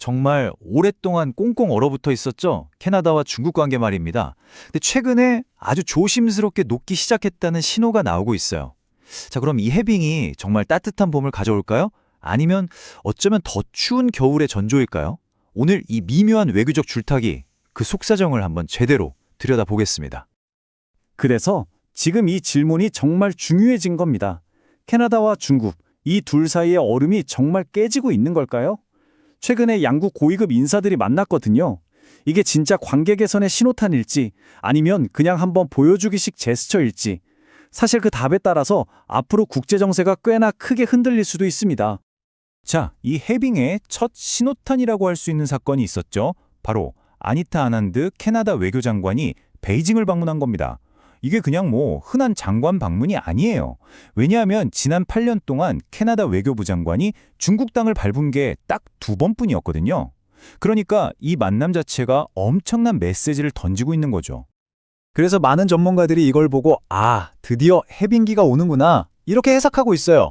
정말 오랫동안 꽁꽁 얼어붙어 있었죠. 캐나다와 중국 관계 말입니다. 근데 최근에 아주 조심스럽게 녹기 시작했다는 신호가 나오고 있어요. 자, 그럼 이 해빙이 정말 따뜻한 봄을 가져올까요? 아니면 어쩌면 더 추운 겨울의 전조일까요? 오늘 이 미묘한 외교적 줄타기, 그 속사정을 한번 제대로 들여다보겠습니다. 그래서 지금 이 질문이 정말 중요해진 겁니다. 캐나다와 중국, 이 둘 사이의 얼음이 정말 깨지고 있는 걸까요? 최근에 양국 고위급 인사들이 만났거든요. 이게 진짜 관계 개선의 신호탄일지 아니면 그냥 한번 보여주기식 제스처일지 사실 그 답에 따라서 앞으로 국제 정세가 꽤나 크게 흔들릴 수도 있습니다. 자, 이 해빙의 첫 신호탄이라고 할 수 있는 사건이 있었죠. 바로 아니타 아난드 캐나다 외교장관이 베이징을 방문한 겁니다. 이게 그냥 흔한 장관 방문이 아니에요. 왜냐하면 지난 8년 동안 캐나다 외교부 장관이 중국 땅을 밟은 게 딱 2번뿐이었거든요. 그러니까 이 만남 자체가 엄청난 메시지를 던지고 있는 거죠. 그래서 많은 전문가들이 이걸 보고 드디어 해빙기가 오는구나 이렇게 해석하고 있어요.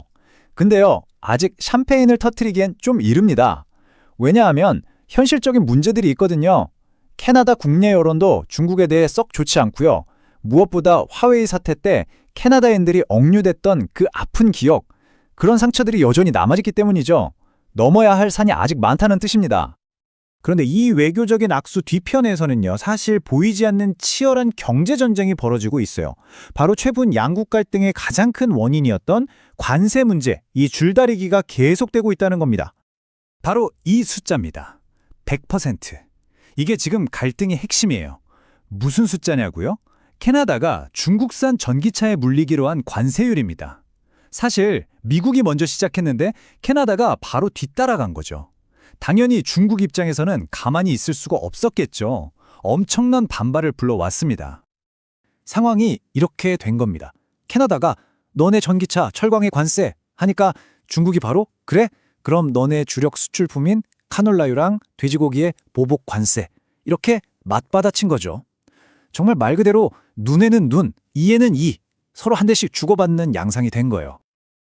근데요, 아직 샴페인을 터뜨리기엔 좀 이릅니다. 왜냐하면 현실적인 문제들이 있거든요. 캐나다 국내 여론도 중국에 대해 썩 좋지 않고요. 무엇보다 화웨이 사태 때 캐나다인들이 억류됐던 그 아픈 기억, 그런 상처들이 여전히 남아있기 때문이죠. 넘어야 할 산이 아직 많다는 뜻입니다. 그런데 이 외교적인 악수 뒤편에서는요, 사실 보이지 않는 치열한 경제전쟁이 벌어지고 있어요. 바로 최근 양국 갈등의 가장 큰 원인이었던 관세 문제, 이 줄다리기가 계속되고 있다는 겁니다. 바로 이 숫자입니다. 100%. 이게 지금 갈등의 핵심이에요. 무슨 숫자냐고요? 캐나다가 중국산 전기차에 물리기로 한 관세율입니다. 사실 미국이 먼저 시작했는데 캐나다가 바로 뒤따라간 거죠. 당연히 중국 입장에서는 가만히 있을 수가 없었겠죠. 엄청난 반발을 불러왔습니다. 상황이 이렇게 된 겁니다. 캐나다가 너네 전기차 철광에 관세 하니까 중국이 바로 그래? 그럼 너네 주력 수출품인 카놀라유랑 돼지고기에 보복 관세 이렇게 맞받아친 거죠. 정말 말 그대로 눈에는 눈, 이에는 이 서로 한 대씩 주고받는 양상이 된 거예요.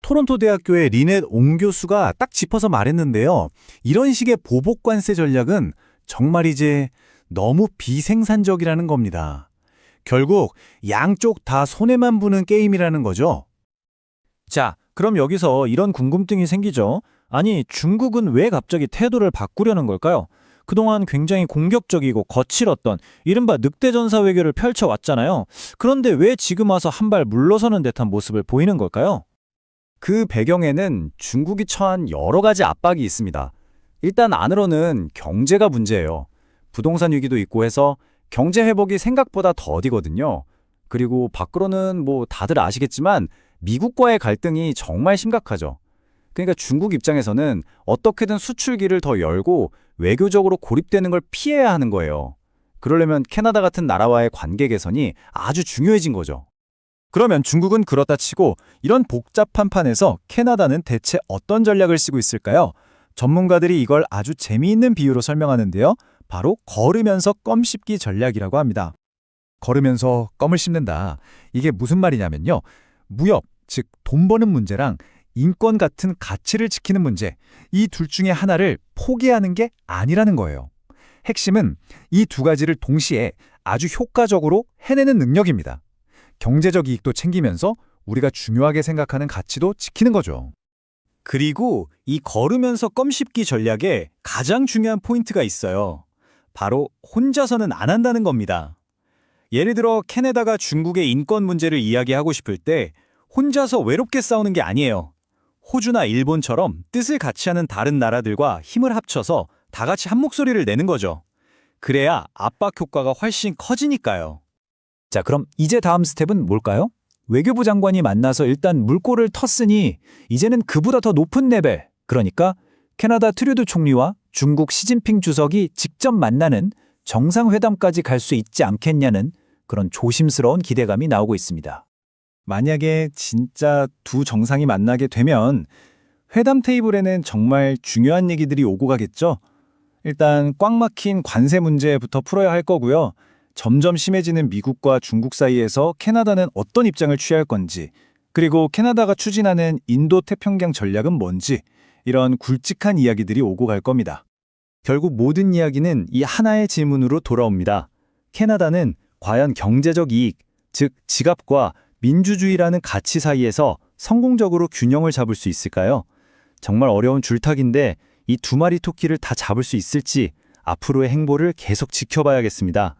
토론토 대학교의 리넷 옹 교수가 딱 짚어서 말했는데요. 이런 식의 보복 관세 전략은 정말 이제 너무 비생산적이라는 겁니다. 결국 양쪽 다 손해만 보는 게임이라는 거죠. 자, 그럼 여기서 이런 궁금증이 생기죠. 아니, 중국은 왜 갑자기 태도를 바꾸려는 걸까요? 그동안 굉장히 공격적이고 거칠었던 이른바 늑대전사 외교를 펼쳐왔잖아요. 그런데 왜 지금 와서 한 발 물러서는 듯한 모습을 보이는 걸까요? 그 배경에는 중국이 처한 여러 가지 압박이 있습니다. 일단 안으로는 경제가 문제예요. 부동산 위기도 있고 해서 경제 회복이 생각보다 더디거든요. 그리고 밖으로는 다들 아시겠지만 미국과의 갈등이 정말 심각하죠. 그러니까 중국 입장에서는 어떻게든 수출기를 더 열고 외교적으로 고립되는 걸 피해야 하는 거예요. 그러려면 캐나다 같은 나라와의 관계 개선이 아주 중요해진 거죠. 그러면 중국은 그렇다 치고 이런 복잡한 판에서 캐나다는 대체 어떤 전략을 쓰고 있을까요? 전문가들이 이걸 아주 재미있는 비유로 설명하는데요. 바로 걸으면서 껌 씹기 전략이라고 합니다. 걸으면서 껌을 씹는다. 이게 무슨 말이냐면요. 무역, 즉 돈 버는 문제랑 인권 같은 가치를 지키는 문제, 이 둘 중에 하나를 포기하는 게 아니라는 거예요. 핵심은 이 두 가지를 동시에 아주 효과적으로 해내는 능력입니다. 경제적 이익도 챙기면서 우리가 중요하게 생각하는 가치도 지키는 거죠. 그리고 이 걸으면서 껌 씹기 전략에 가장 중요한 포인트가 있어요. 바로 혼자서는 안 한다는 겁니다. 예를 들어 캐나다가 중국의 인권 문제를 이야기하고 싶을 때 혼자서 외롭게 싸우는 게 아니에요. 호주나 일본처럼 뜻을 같이 하는 다른 나라들과 힘을 합쳐서 다 같이 한 목소리를 내는 거죠. 그래야 압박 효과가 훨씬 커지니까요. 자, 그럼 이제 다음 스텝은 뭘까요? 외교부 장관이 만나서 일단 물꼬를 텄으니 이제는 그보다 더 높은 레벨, 그러니까 캐나다 트류드 총리와 중국 시진핑 주석이 직접 만나는 정상회담까지 갈 수 있지 않겠냐는 그런 조심스러운 기대감이 나오고 있습니다. 만약에 진짜 두 정상이 만나게 되면 회담 테이블에는 정말 중요한 얘기들이 오고 가겠죠. 일단 꽉 막힌 관세 문제부터 풀어야 할 거고요. 점점 심해지는 미국과 중국 사이에서 캐나다는 어떤 입장을 취할 건지, 그리고 캐나다가 추진하는 인도 태평양 전략은 뭔지, 이런 굵직한 이야기들이 오고 갈 겁니다. 결국 모든 이야기는 이 하나의 질문으로 돌아옵니다. 캐나다는 과연 경제적 이익, 즉 지갑과 민주주의라는 가치 사이에서 성공적으로 균형을 잡을 수 있을까요? 정말 어려운 줄타기인데 이 두 마리 토끼를 다 잡을 수 있을지 앞으로의 행보를 계속 지켜봐야겠습니다.